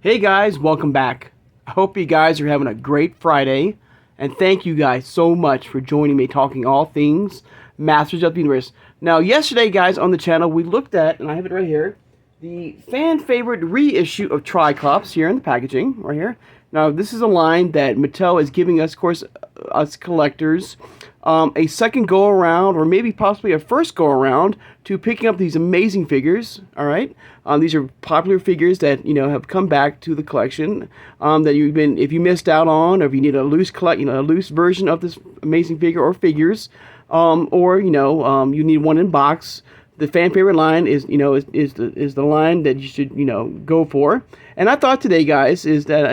Hey guys, welcome back. I hope you guys are having a great Friday, and thank you guys so much for joining me talking all things Masters of the Universe. Now, yesterday, guys, on the channel, we looked at, and I have it right here, the fan favorite reissue of Triclops here in the packaging, right here. Now, this is a line that Mattel is giving us, of course, us collectors, a second go around, or maybe possibly a first go around to picking up these amazing figures. All right, these are popular figures that have come back to the collection. That you've been, if you missed out on, or if you need a loose a loose version of this amazing figure or figures, or you need one in box. The fan favorite line is the line that you should go for. And I thought today, guys, is that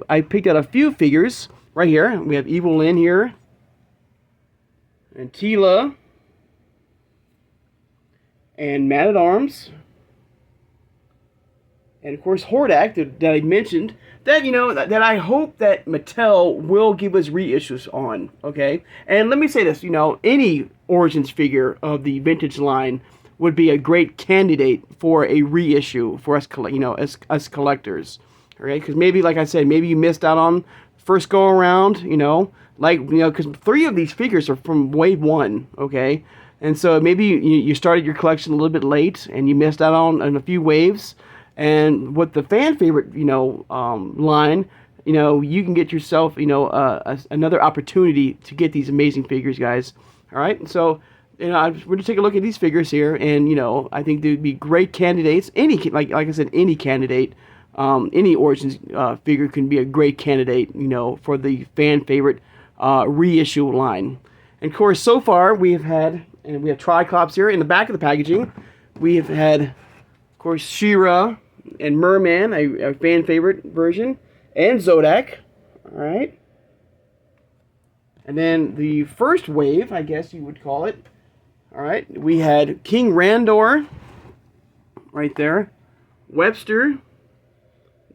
I picked out a few figures right here. We have Evil Lyn here, and Teela, and Man at Arms, and of course Hordak that I mentioned. That that I hope that Mattel will give us reissues on. Okay, and let me say this: any Origins figure of the vintage line would be a great candidate for a reissue for us, as us collectors. Okay, because maybe, like I said, maybe you missed out on first go around. Because 3 of these figures are from Wave 1. Okay, and so maybe you started your collection a little bit late and you missed out on a few waves. And with the fan favorite, line, you can get yourself, another opportunity to get these amazing figures, guys. All right, so we're gonna take a look at these figures here, and I think they'd be great candidates. Any like I said, any candidate, any Origins figure can be a great candidate, for the fan favorite reissue line. And of course, so far we have Triclops here in the back of the packaging. We have had, of course, She-Ra and Merman, a fan favorite version, and Zodak. All right. And then the first wave, I guess you would call it. All right. We had King Randor right there, Webster,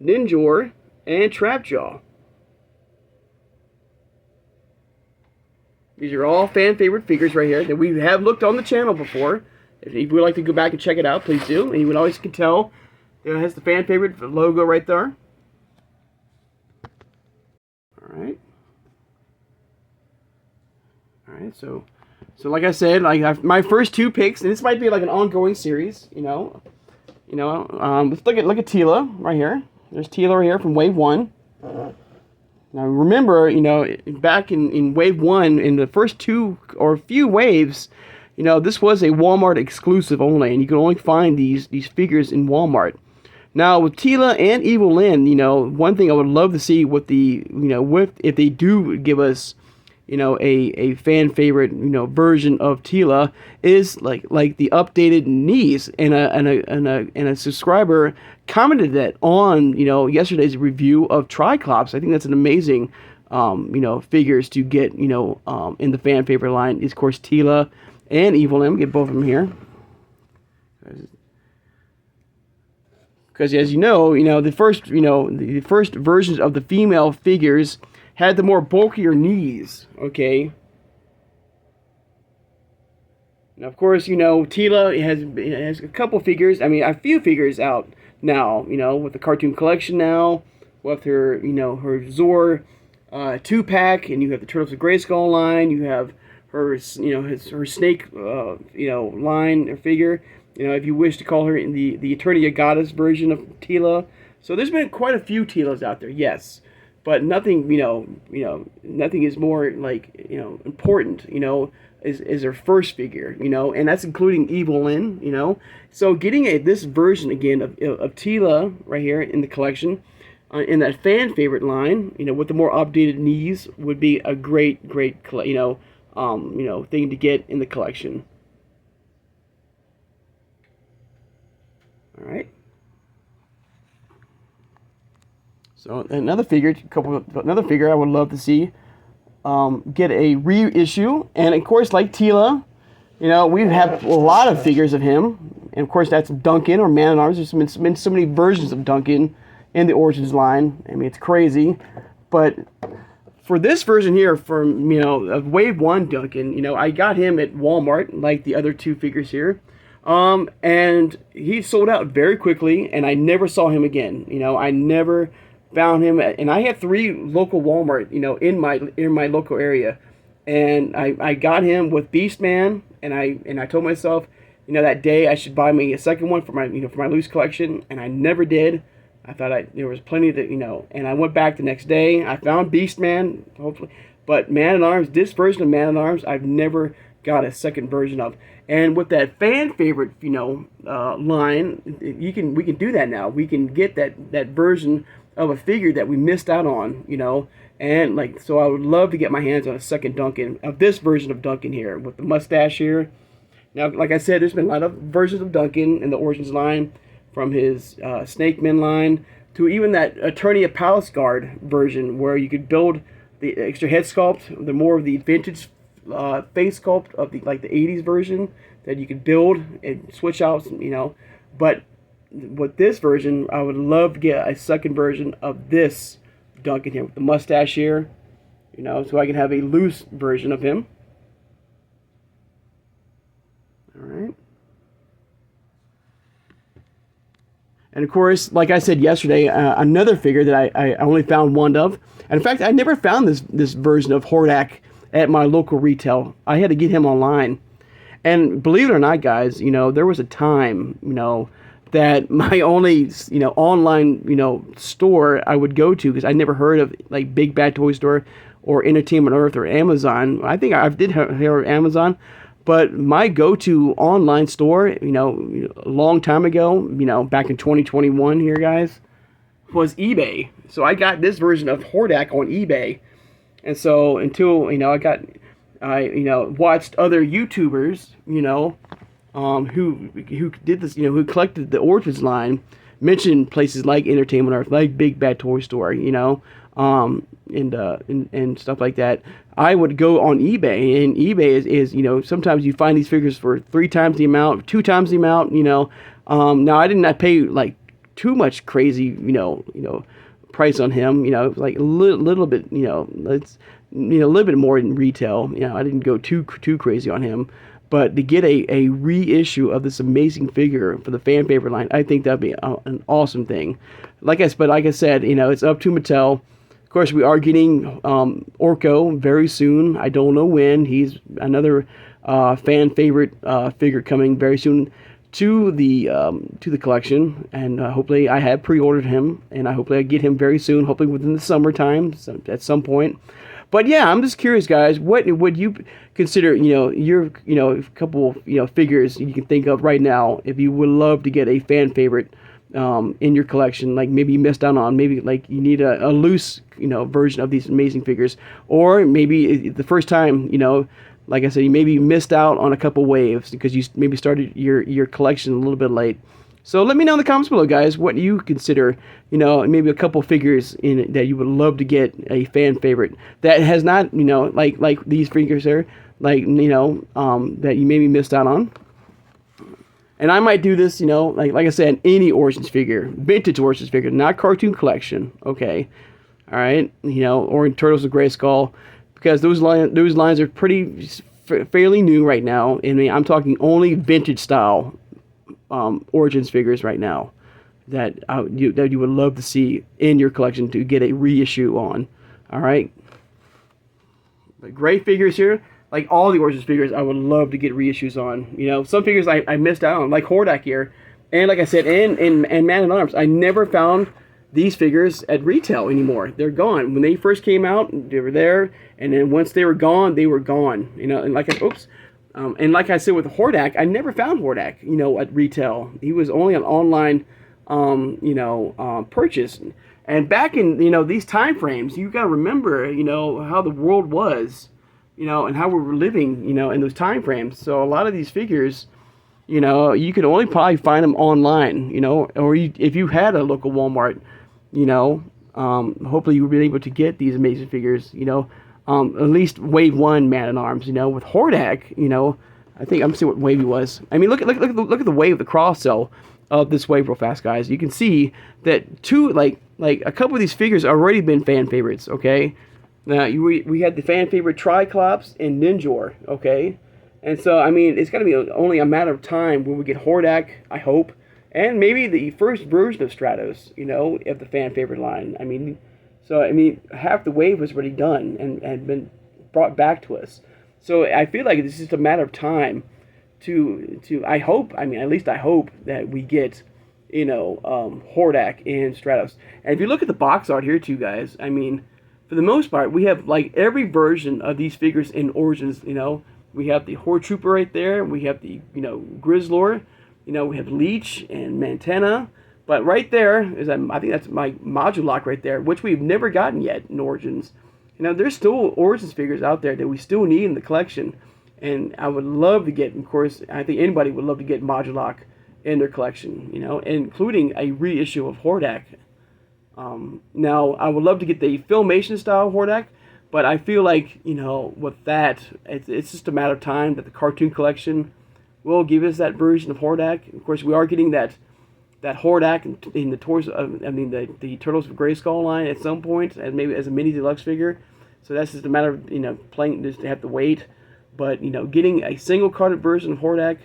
Ninjor, and Trapjaw. These are all fan favorite figures right here that we have looked on the channel before. If you would like to go back and check it out, please do. And you would always can tell it has the fan favorite logo right there. All right. All right. So like I said, my first 2 picks, and this might be like an ongoing series. Let's look at Teela right here. There's Teela right here from Wave 1. Now remember, back in Wave 1, in the first 2 or few waves, this was a Walmart exclusive only, and you can only find these figures in Walmart. Now with Teela and Evil Lyn, one thing I would love to see with if they do give us, a fan favorite, version of Teela, is like the updated knees. And a subscriber commented that on yesterday's review of Triclops. I think that's an amazing figures to get in the fan favorite line is, of course, Teela and Evil Lyn. Get both of them here. Because as the first versions of the female figures had the more bulkier knees. Okay. Now, of course, Teela has a couple figures. I mean, a few figures out now. With the cartoon collection now, with her her Zor 2-pack, and you have the Turtles of Grayskull line. You have her her snake line or figure. If you wish to call her in the Eternia Goddess version of Teela. So there's been quite a few Teelas out there, yes, but nothing nothing is more important is her first figure, and that's including Evil Lyn. So getting this version again of Teela right here in the collection, in that fan favorite line, with the more updated knees, would be a great thing to get in the collection. All right. So another figure I would love to see get a reissue, and of course, like Teela, we have a lot of figures of him, and of course that's Duncan or Man at Arms. There's been so many versions of Duncan in the Origins line. I mean, it's crazy, but for this version here from of Wave 1 Duncan, I got him at Walmart like the other 2 figures here. And he sold out very quickly, and I never saw him again. I never found him, and I had 3 local Walmart, in my local area, and I got him with Beastman, and I told myself, that day I should buy me a second one for my loose collection, and I never did. I thought there was plenty that, and I went back the next day. I found Beastman, hopefully, but Man at Arms, this version of Man at Arms, I've never got a second version of. And with that fan favorite, line, we can do that now. We can get that version of a figure that we missed out on, and so I would love to get my hands on a second Duncan of this version of Duncan here with the mustache here. Now, like I said, there's been a lot of versions of Duncan in the Origins line, from his Snake Men line to even that Eternia Palace Guard version, where you could build the extra head sculpt, the more of the vintage face sculpt of the 80s version that you could build and switch out, But with this version, I would love to get a second version of this Duncan here with the mustache here, so I can have a loose version of him. All right. And of course, like I said yesterday, another figure that I only found one of. And in fact, I never found this version of Hordak at my local retail. I had to get him online. And believe it or not, guys, there was a time, that my only, online, store I would go to, because I never heard of like Big Bad Toy Store or Entertainment Earth or Amazon. I think I did hear of Amazon. But my go-to online store, a long time ago, back in 2021 here, guys, was eBay. So I got this version of Hordak on eBay. And so until, I watched other YouTubers, who did this, who collected the Origins line, mention places like Entertainment Earth, like Big Bad Toy Store, and stuff like that. I would go on eBay, and eBay is sometimes you find these figures for 3 times the amount, 2 times the amount, Now I did not pay like too much crazy, price on him, like a little bit, it's a little bit more in retail. I didn't go too crazy on him. But to get a reissue of this amazing figure for the fan favorite line, I think that'd be an awesome thing. Like I said, it's up to Mattel. Of course, we are getting Orko very soon. I don't know when. He's another fan favorite figure coming very soon to the collection, and hopefully I have pre-ordered him, and hopefully I get him very soon. Hopefully within the summertime, at some point. But yeah, I'm just curious, guys. What would you consider, your, couple, figures you can think of right now if you would love to get a fan favorite in your collection, like maybe you missed out on, maybe like you need a loose, version of these amazing figures, or maybe the first time, like I said, you maybe missed out on a couple waves because you maybe started your collection a little bit late. So let me know in the comments below, guys, what you consider, maybe a couple figures in it that you would love to get a fan favorite that has not, like these figures here, that you maybe missed out on. And I might do this, like I said, any Origins figure, vintage Origins figure, not cartoon collection, okay? All right, or in Turtles of Grayskull, because those lines are pretty fairly new right now. I mean, I'm talking only vintage style Origins figures right now that you would love to see in your collection to get a reissue on. All right, but great figures here. Like all the Origins figures, I would love to get reissues on. Some figures I missed out on, like Hordak here, and like I said, and Man at Arms. I never found these figures at retail anymore. They're gone. When they first came out, they were there, and then once they were gone, they were gone. And like I said with Hordak, I never found Hordak, at retail. He was only an online, purchase. And back in, these time frames, you got to remember, how the world was, and how we were living, in those time frames. So a lot of these figures, you could only probably find them online, or if you had a local Walmart, hopefully you would be able to get these amazing figures, at least Wave 1 Man at Arms, with Hordak, I think I'm seeing what wave he was. I mean, look at the wave, the cross cell of this wave real fast, guys. You can see that like a couple of these figures already been fan favorites, okay? Now, we had the fan favorite Triclops and Ninjor, okay? And so, I mean, it's going to be only a matter of time when we get Hordak, I hope, and maybe the first version of Stratos, of the fan favorite line. I mean, half the wave was already done and been brought back to us. So I feel like it's just a matter of time I hope, at least I hope that we get, Hordak and Stratos. And if you look at the box art here too, guys, I mean, for the most part, we have like every version of these figures in Origins, We have the Horde Trooper right there. We have the, Grizzlor. We have Leech and Mantena. But right there is, I think that's my Modulok right there, which we've never gotten yet in Origins. There's still Origins figures out there that we still need in the collection. And I would love to get, of course, I think anybody would love to get Modulok in their collection, including a reissue of Hordak. Now, I would love to get the Filmation style Hordak, but I feel like, with that, it's just a matter of time that the cartoon collection will give us that version of Hordak. Of course, we are getting that Hordak in the the Turtles of Grayskull line at some point, and maybe as a mini deluxe figure. So that's just a matter of, playing, just to have to wait. But, getting a single carded version of Hordak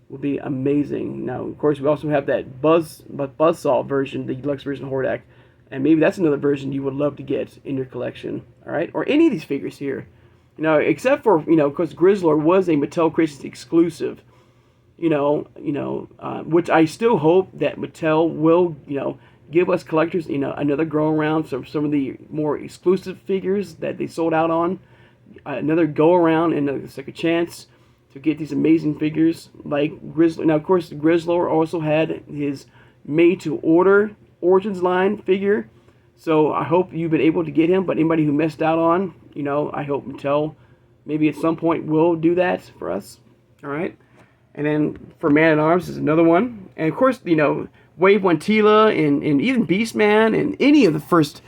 will be amazing. Now, of course, we also have that Buzzsaw version, the deluxe version of Hordak. And maybe that's another version you would love to get in your collection, all right? Or any of these figures here. Except for, because Grizzlor was a Mattel Creations exclusive, which I still hope that Mattel will, give us collectors, another go around for some of the more exclusive figures that they sold out on. Another go around and a second chance to get these amazing figures like Grizzlor. Now, of course, Grizzlor also had his made-to-order Origins line figure, so I hope you've been able to get him. But anybody who missed out on, I hope Mattel maybe at some point will do that for us. All right, and then for Man-at-Arms is another one, and of course, Wave 1 Tila and even Beastman and any of the first,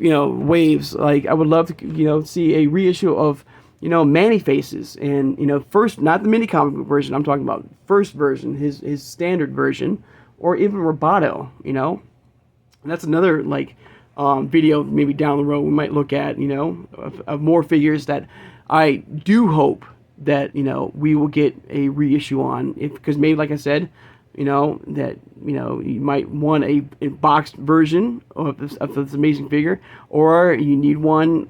waves. Like I would love to, see a reissue of, Manny Faces and first, not the mini comic book version. I'm talking about first version, his standard version. Or even Roboto, And that's another, video maybe down the road we might look at, of more figures that I do hope that, we will get a reissue on. Because maybe, like I said, that, you might want a boxed version of this amazing figure. Or you need one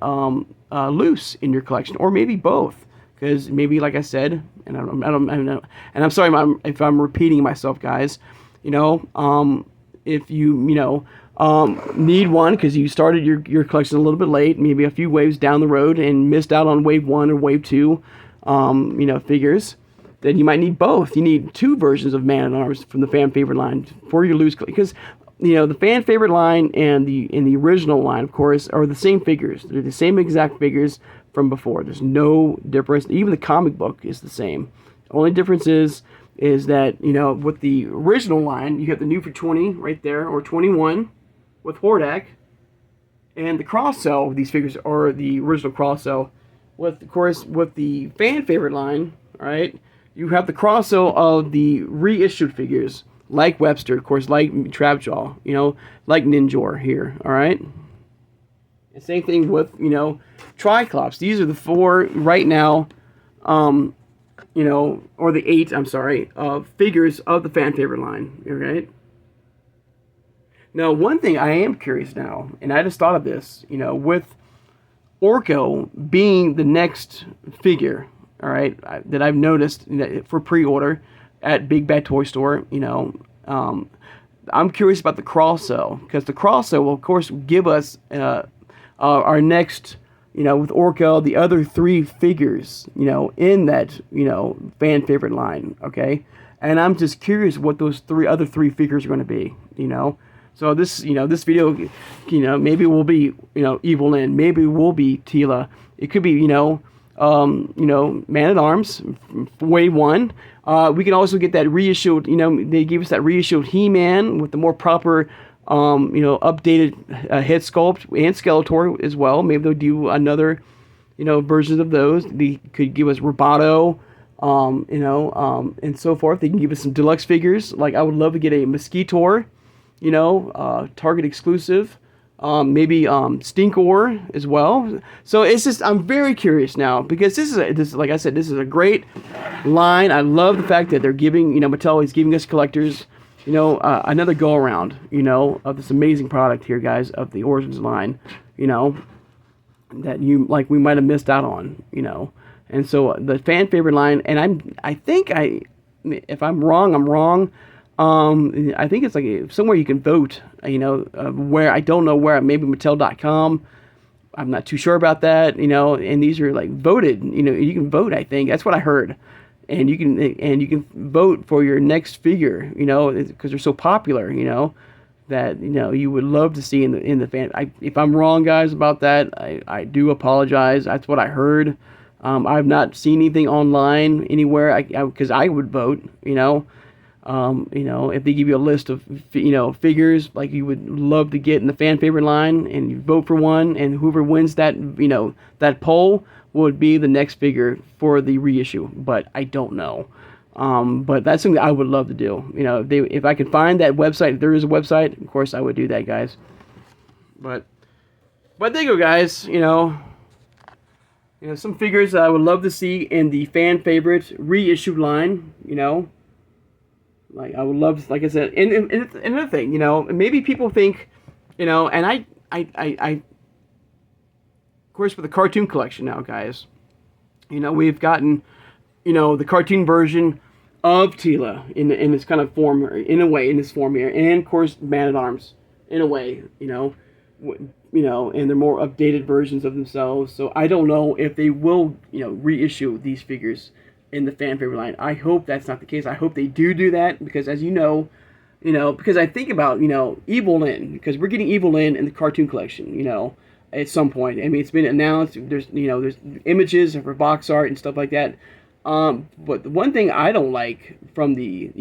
loose in your collection. Or maybe both. Because maybe, like I said, and I don't know, and I'm sorry if I'm repeating myself, guys. If you, need one because you started your collection a little bit late, maybe a few waves down the road and missed out on wave 1 or wave 2, figures, then you might need both. You need two versions of Man-at-Arms from the fan favorite line for your loose, because, the fan favorite line and the original line, of course, are the same figures. They're the same exact figures from before. There's no difference. Even the comic book is the same. The only difference is that, with the original line, you have the new for 20 right there, or 21 with Hordak, and the cross-sell of these figures are the original cross-sell. Of course, with the fan favorite line, right, you have the cross-sell of the reissued figures, like Webster, of course, like Trapjaw, like Ninjor here, all right? And same thing with, Triclops. These are the 4 right now, or the 8, I'm sorry, figures of the fan favorite line, right? Now, one thing I am curious now, and I just thought of this, with Orko being the next figure, all right, that I've noticed for pre-order at Big Bad Toy Store, I'm curious about the cross-sell, because the cross-sell will, of course, give us our next, with Orko, the other 3 figures, in that, fan favorite line, okay? And I'm just curious what those other three figures are going to be, So this, this video, maybe it will be, Evil Lyn, maybe it will be Tila. It could be, Man-at-Arms, Wave 1. We can also get that reissued, they gave us that reissued He-Man with the more proper, updated head sculpt and Skeletor as well. Maybe they'll do another, versions of those. They could give us Roboto, and so forth. They can give us some deluxe figures. Like I would love to get a Mosquitor, Target exclusive, maybe Stinkor as well. So it's just, I'm very curious now, because this like I said, this is a great line. I love the fact that they're giving, Mattel is giving us collectors, another go around, of this amazing product here, guys, of the Origins line, that we might have missed out on, And so the fan favorite line, and I think if I'm wrong, I'm wrong. I think it's like somewhere you can vote, where, I don't know where, maybe Mattel.com. I'm not too sure about that, and these are like voted, you can vote, I think. That's what I heard. And you can vote for your next figure, because they're so popular, that, you would love to see in the fan. If I'm wrong, guys, about that, I do apologize. That's what I heard. I've not seen anything online anywhere, because I would vote, if they give you a list of, figures like you would love to get in the fan favorite line, and you vote for one, and whoever wins that, that poll would be the next figure for the reissue. But I don't know. But that's something that I would love to do. If I could find that website, if there is a website, of course I would do that, guys. But there you go, guys. Some figures that I would love to see in the fan favorite reissued line. Like, I would love, like I said, and another thing, maybe people think, and of course, with the cartoon collection now, guys, we've gotten, the cartoon version of Teela in this kind of form, in a way, in this form here, and of course, Man-at-Arms, in a way, and they're more updated versions of themselves. So I don't know if they will, reissue these figures in the fan favorite line. I hope that's not the case. I hope they do that, because as because I think about, Evil Lyn, because we're getting Evil Lyn in the cartoon collection, at some point. I mean, it's been announced. There's, there's images for box art and stuff like that. But the one thing I don't like from the,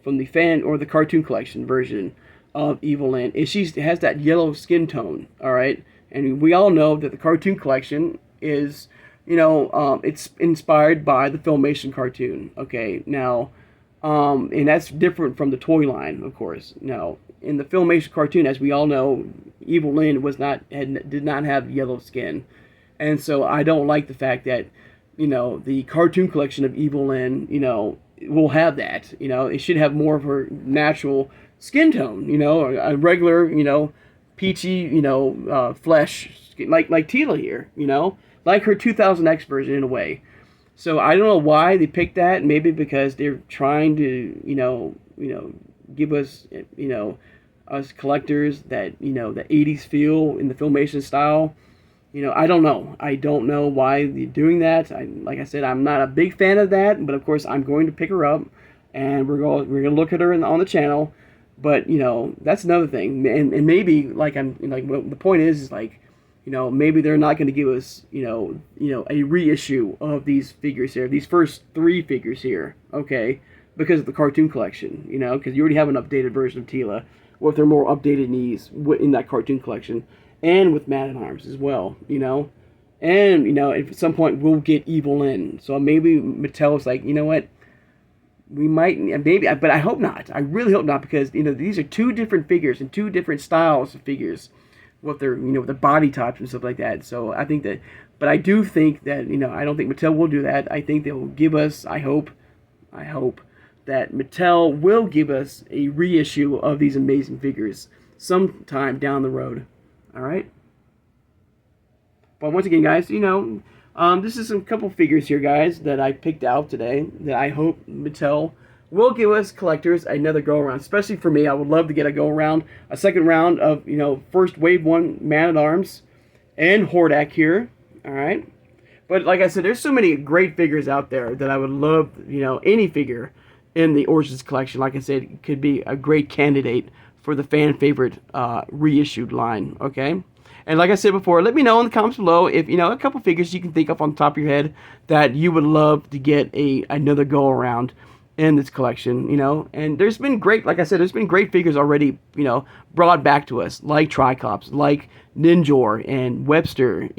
from the fan or the cartoon collection version of Evil Lyn is she has that yellow skin tone. All right, and we all know that the cartoon collection is, it's inspired by the Filmation cartoon. Okay, now, and that's different from the toy line, of course. Now, in the Filmation cartoon, as we all know, Evil Lyn did not have yellow skin, and so I don't like the fact that, the cartoon collection of Evil Lyn, will have that. It should have more of her natural skin tone. A regular, peachy, flesh, like Teela here. Like her 2000X version in a way. So I don't know why they picked that. Maybe because they're trying to, give us, us collectors that, the 80s feel in the Filmation style. I don't know. I don't know why they're doing that. Like I said, I'm not a big fan of that, but of course I'm going to pick her up, and we're going to look at her on the channel. But that's another thing, and maybe the point is like, maybe they're not going to give us, a reissue of these figures here, these first 3 figures here, okay, because of the cartoon collection, because you already have an updated version of Teela with their more updated knees in that cartoon collection, and with Man-at-Arms as well, and, at some point we'll get Evil Lyn, so maybe Mattel's like, what, we might, maybe, but I hope not, I really hope not, because, these are 2 different figures and 2 different styles of figures, with their, with the body types and stuff like that. So I think that, but I do think that, I don't think Mattel will do that. I think they will give us, I hope that Mattel will give us a reissue of these amazing figures sometime down the road. All right. But once again, guys, this is a couple figures here, guys, that I picked out today that I hope Mattel will give us collectors another go around, especially for me. I would love to get a go around, a second round of, first wave 1 Man-at-Arms and Hordak here. All right. But like I said, there's so many great figures out there that I would love, any figure in the Origins collection, like I said, could be a great candidate for the fan favorite reissued line. Okay. And like I said before, let me know in the comments below if, a couple figures you can think of on the top of your head that you would love to get another go around in this collection, and there's been great, like I said, there's been great figures already, brought back to us, like Triclops, like Ninjor, and Webster,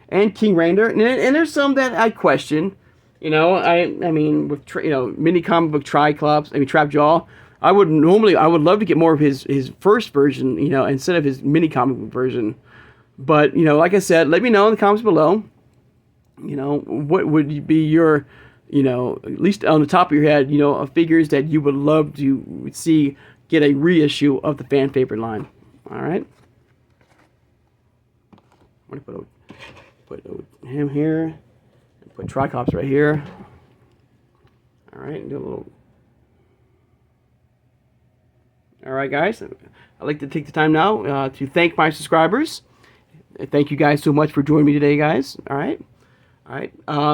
and King Randor, and there's some that I question, I mean, with, mini comic book Triclops, Trapjaw, I would love to get more of his first version, you know, instead of his mini comic book version. But, you know, like I said, let me know in the comments below, you know, what would be your, you know, at least on the top of your head, you know, of figures that you would love to see get a reissue of the fan favorite line. All right. I'm going to put him here, and put Tricops right here. All right, and do a little. All right, guys. I'd like to take the time now to thank my subscribers. Thank you guys so much for joining me today, guys. All right.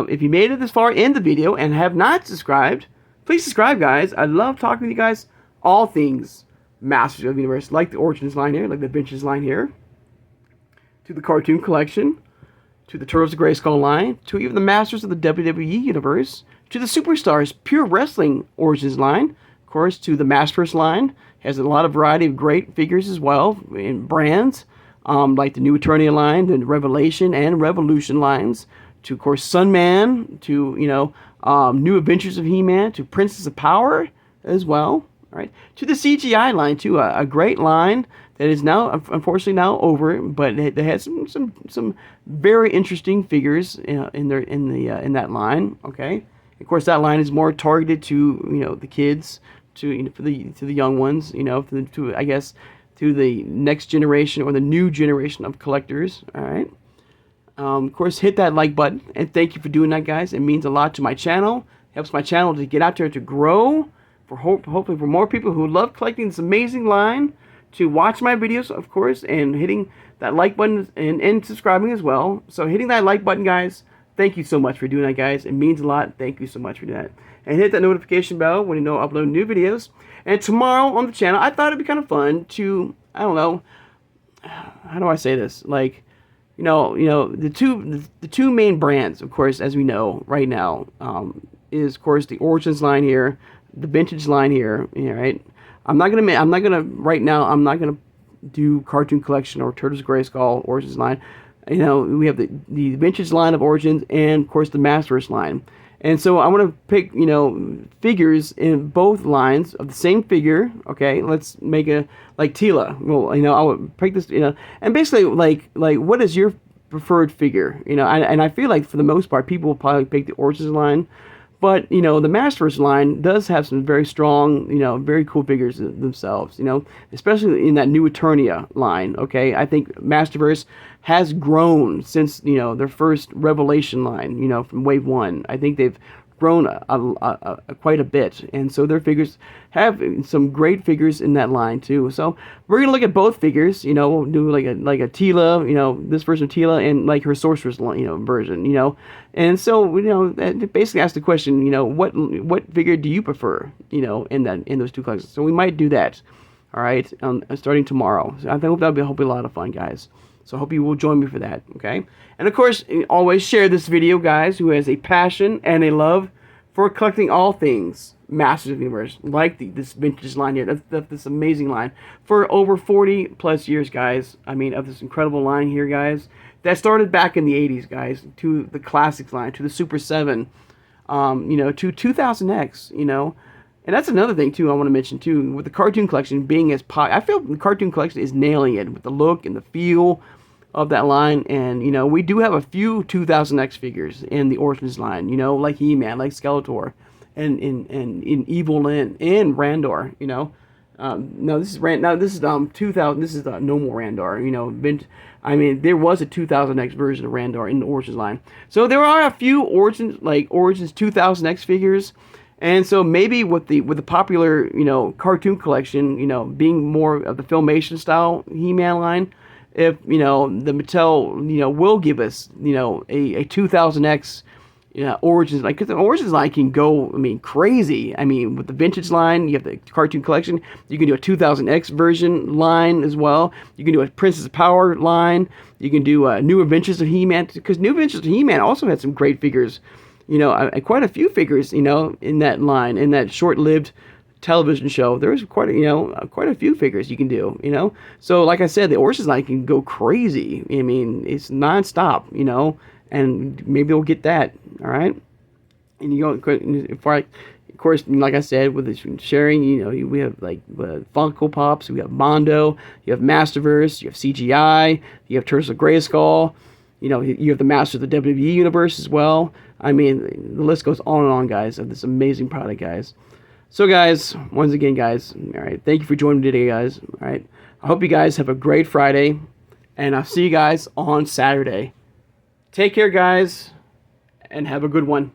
If you made it this far in the video and have not subscribed, please subscribe, guys. I love talking to you guys all things Masters of the Universe, like the Origins line here, like the Vintage line here, to the Cartoon Collection, to the Turtles of Grayskull line, to even the Masters of the WWE Universe, to the Superstars Pure Wrestling Origins line, of course, to the Masterverse line. Has a lot of variety of great figures as well in brands, like the New Eternia line, the Revelation and Revolution lines, to, of course, Sunman, to, you know, New Adventures of He-Man, to Princess of Power as well, all right, to the CGI line, too, a great line that is now, unfortunately, now over, but it has some very interesting figures in that line, okay. Of course, that line is more targeted to, you know, the kids, to, you know, to the young ones, you know, to I guess to the next generation or the new generation of collectors. All right. Of course, hit that like button, and thank you for doing that, guys. It means a lot to my channel. Helps my channel to get out there to grow. Hopefully for more people who love collecting this amazing line to watch my videos, of course, and hitting that like button and subscribing as well. So hitting that like button, guys. Thank you so much for doing that, guys. It means a lot. Thank you so much for doing that. And hit that notification bell when you know I upload new videos. And tomorrow on the channel, I thought it'd be kind of fun to, I don't know, how do I say this? Like, you know, the two main brands, of course, as we know right now, is of course the Origins line here, the Vintage line here. Right? I'm not gonna do Cartoon Collection or Turtles of Grayskull Origins line. You know, we have the Vintage line of Origins and, of course, the Masterverse line. And so I want to pick, you know, figures in both lines of the same figure, okay? Let's make a, like Tila. Well, you know, I would pick this, you know, and basically, like what is your preferred figure? You know, and I feel like, for the most part, people will probably pick the Origins line. But, you know, the Masterverse line does have some very strong, you know, very cool figures themselves, you know, especially in that New Eternia line, okay? I think Masterverse has grown since, you know, their first Revelation line, you know, from Wave 1. I think they've grown quite a bit, and so their figures have some great figures in that line too. So we're gonna look at both figures. You know, we'll do like a Tila, you know, this version of Tila, and like her Sorcerer's, you know, version, you know. And so, you know, that basically asks the question, you know, what figure do you prefer, you know, in those two collections? So we might do that, all right, starting tomorrow. So I hope that'll be hopefully a lot of fun, guys. So I hope you will join me for that, okay? And of course, always share this video, guys, who has a passion and a love for collecting all things Masters of the Universe, like this Vintage line here. That's this amazing line. For over 40 plus years, guys, I mean, of this incredible line here, guys, that started back in the 80s, guys, to the Classics line, to the Super 7, you know, to 2000X, you know. And that's another thing, too, I want to mention, too, with the Cartoon Collection being as I feel the Cartoon Collection is nailing it with the look and the feel of that line. And, you know, we do have a few 2000X figures in the Origins line, you know, like He-Man, like Skeletor, and in Evil Lyn, and Randor, you know. No, this is 2000. This is No More Randor, you know. I mean, there was a 2000X version of Randor in the Origins line. So there are a few Origins 2000X figures. And so maybe with the popular, you know, Cartoon Collection, you know, being more of the Filmation style He-Man line, if, you know, the Mattel, you know, will give us, you know, a 2000X, you know, Origins, like, because the Origins line can go, I mean, crazy. I mean, with the Vintage line, you have the Cartoon Collection, you can do a 2000X version line as well. You can do a Princess of Power line. You can do New Adventures of He-Man, because New Adventures of He-Man also had some great figures. You know, quite a few figures, you know, in that line, in that short-lived television show. There's quite a few figures you can do, you know. So, like I said, the Origins line can go crazy. I mean, it's non-stop, you know, and maybe we'll get that, all right? And you go, of course, like I said, with this sharing, we have like Funko Pops, we have Mondo, you have Masterverse, you have CGI, you have Turtles of Grayskull, you have the Master of the WWE Universe as well. I mean, the list goes on and on, guys, of this amazing product, guys. So, guys, once again, guys, all right, thank you for joining me today, guys. All right, I hope you guys have a great Friday, and I'll see you guys on Saturday. Take care, guys, and have a good one.